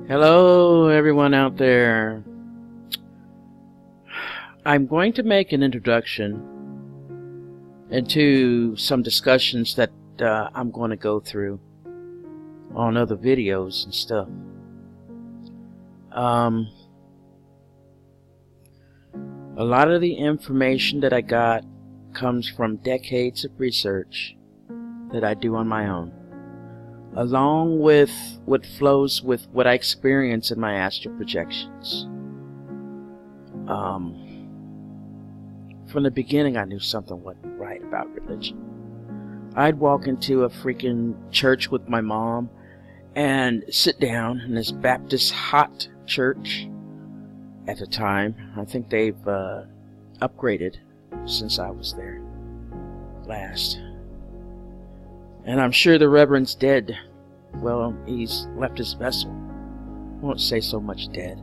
Hello, everyone out there. I'm going to make an introduction into some discussions that I'm going to go through on other videos and stuff. A lot of the information that I got comes from decades of research that I do on my own, along with what flows with what I experience in my astral projections. From the beginning, I knew something wasn't right about religion. I'd walk into a freaking church with my mom and sit down in this Baptist hot church at the time. I think they've upgraded since I was there last. And I'm sure the Reverend's dead. Well, he's left his vessel. I won't say so much dead.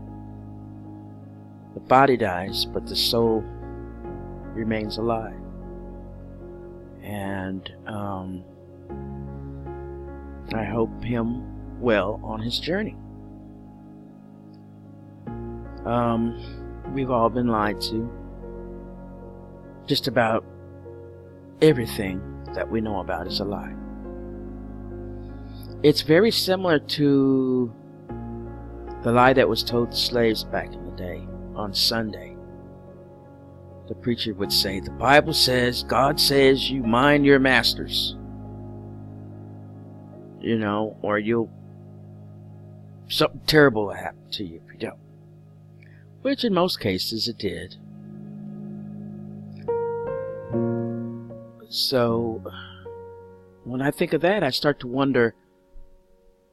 The body dies, but the soul remains alive. And I hope him well on his journey. We've all been lied to. Just about everything that we know about is a lie. It's very similar to the lie that was told to slaves back in the day on Sunday. The preacher would say, the Bible says, God says, you mind your masters. You know, or something terrible will happen to you if you don't. Which in most cases it did. So, when I think of that, I start to wonder,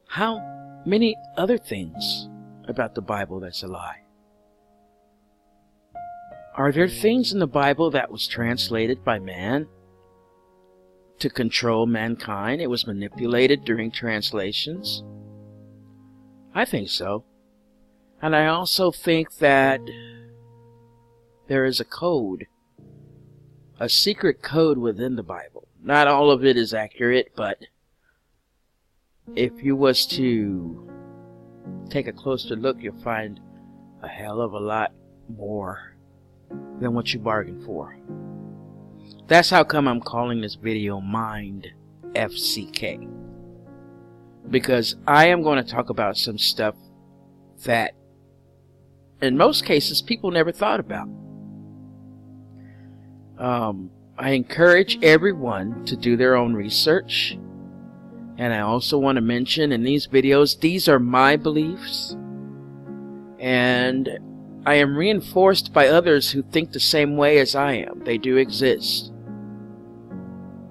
how many other things about the Bible that's a lie? Are there things in the Bible that was translated by man to control mankind? It was manipulated during translations? I think so. And I also think that there is a code, a secret code within the Bible. Not all of it is accurate, but if you was to take a closer look, you'll find a hell of a lot more than what you bargained for. That's how come I'm calling this video Mind FCK. Because I am going to talk about some stuff that in most cases people never thought about. I encourage everyone to do their own research. And I also want to mention in these videos, these are my beliefs. And I am reinforced by others who think the same way as I am. They do exist.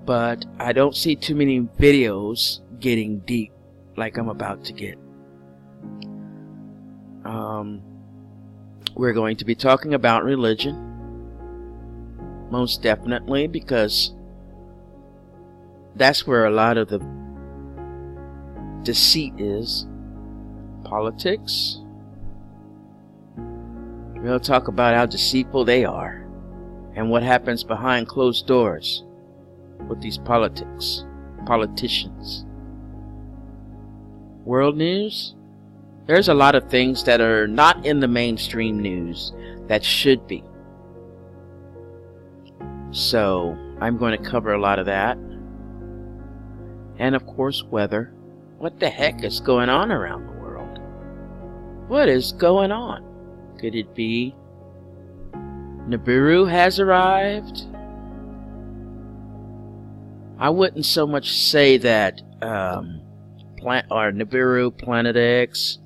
But I don't see too many videos getting deep like I'm about to get. We're going to be talking about religion. Most definitely, because that's where a lot of the deceit is. Politics. We'll talk about how deceitful they are and what happens behind closed doors with these politicians. World news? There's a lot of things that are not in the mainstream news that should be. So, I'm going to cover a lot of that. And of course, weather. What the heck is going on around the world? What is going on? Could it be Nibiru has arrived? I wouldn't so much say that Nibiru, Planet X.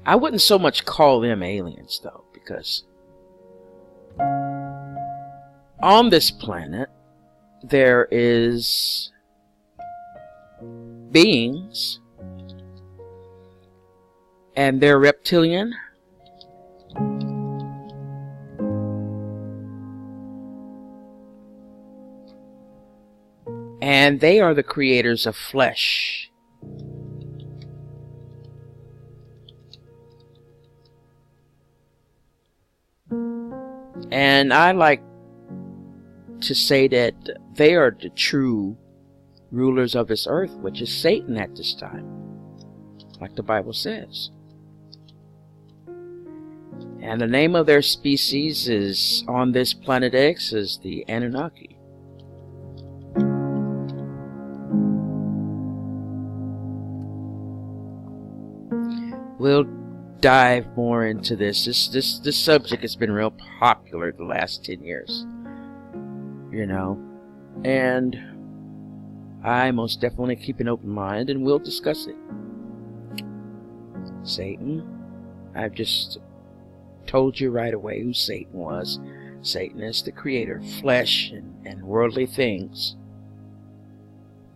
I wouldn't so much call them aliens though, because on this planet there is beings, and they're reptilian, and they are the creators of flesh. And I like to say that they are the true rulers of this earth, which is Satan at this time, like the Bible says. And the name of their species is on this planet X is the Anunnaki. We'll dive more into this. This subject has been real popular the last 10 years. You know, and I most definitely keep an open mind, and we'll discuss it. Satan, I've just told you right away who Satan was. Satan is the creator of flesh and worldly things.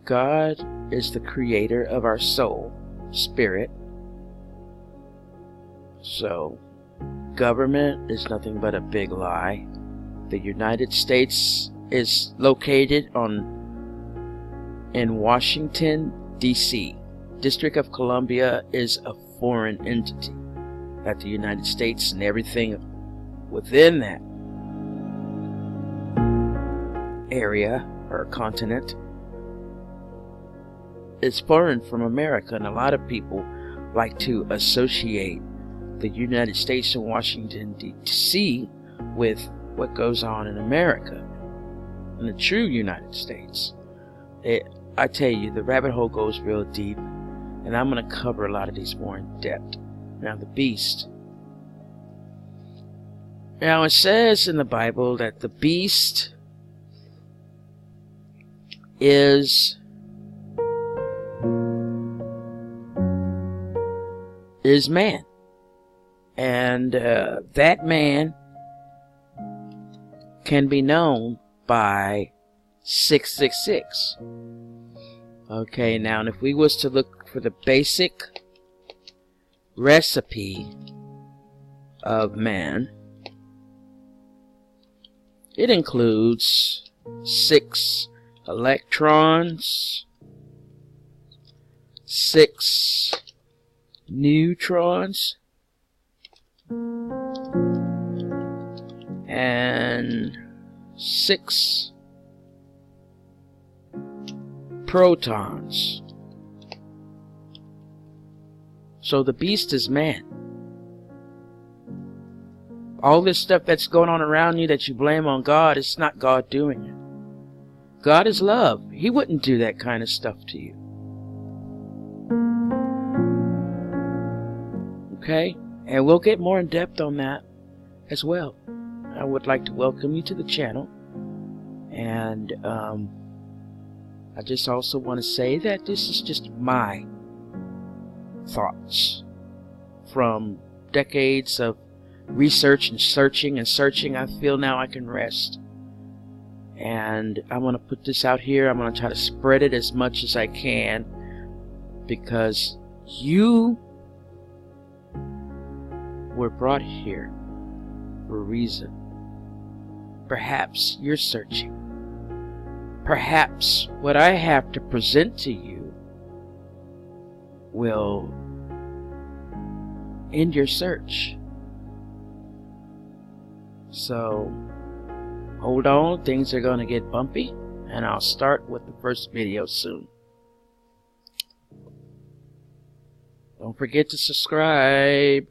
God is the creator of our soul, spirit. So, government is nothing but a big lie. The United States is located in Washington, D.C. District of Columbia is a foreign entity. That the United States and everything within that area or continent is foreign from America, and a lot of people like to associate the United States and Washington D.C. with what goes on in America, in the true United States. I tell you, the rabbit hole goes real deep, and I'm going to cover a lot of these more in depth. Now, the beast. Now, it says in the Bible that the beast is man. And that man can be known by 666. Okay, now, and if we was to look for the basic recipe of man, it includes 6 electrons, 6 neutrons, and 6 protons. So the beast is man. All this stuff that's going on around you that you blame on God, it's not God doing it. God is love. He wouldn't do that kind of stuff to you. Okay? And we'll get more in depth on that as well. I would like to welcome you to the channel. And I just also want to say that this is just my thoughts from decades of research and searching. I feel now I can rest, and I want to put this out here. I'm going to try to spread it as much as I can, because you were brought here for a reason. Perhaps you're searching. Perhaps what I have to present to you will end your search. So, hold on, things are going to get bumpy, and I'll start with the first video soon. Don't forget to subscribe.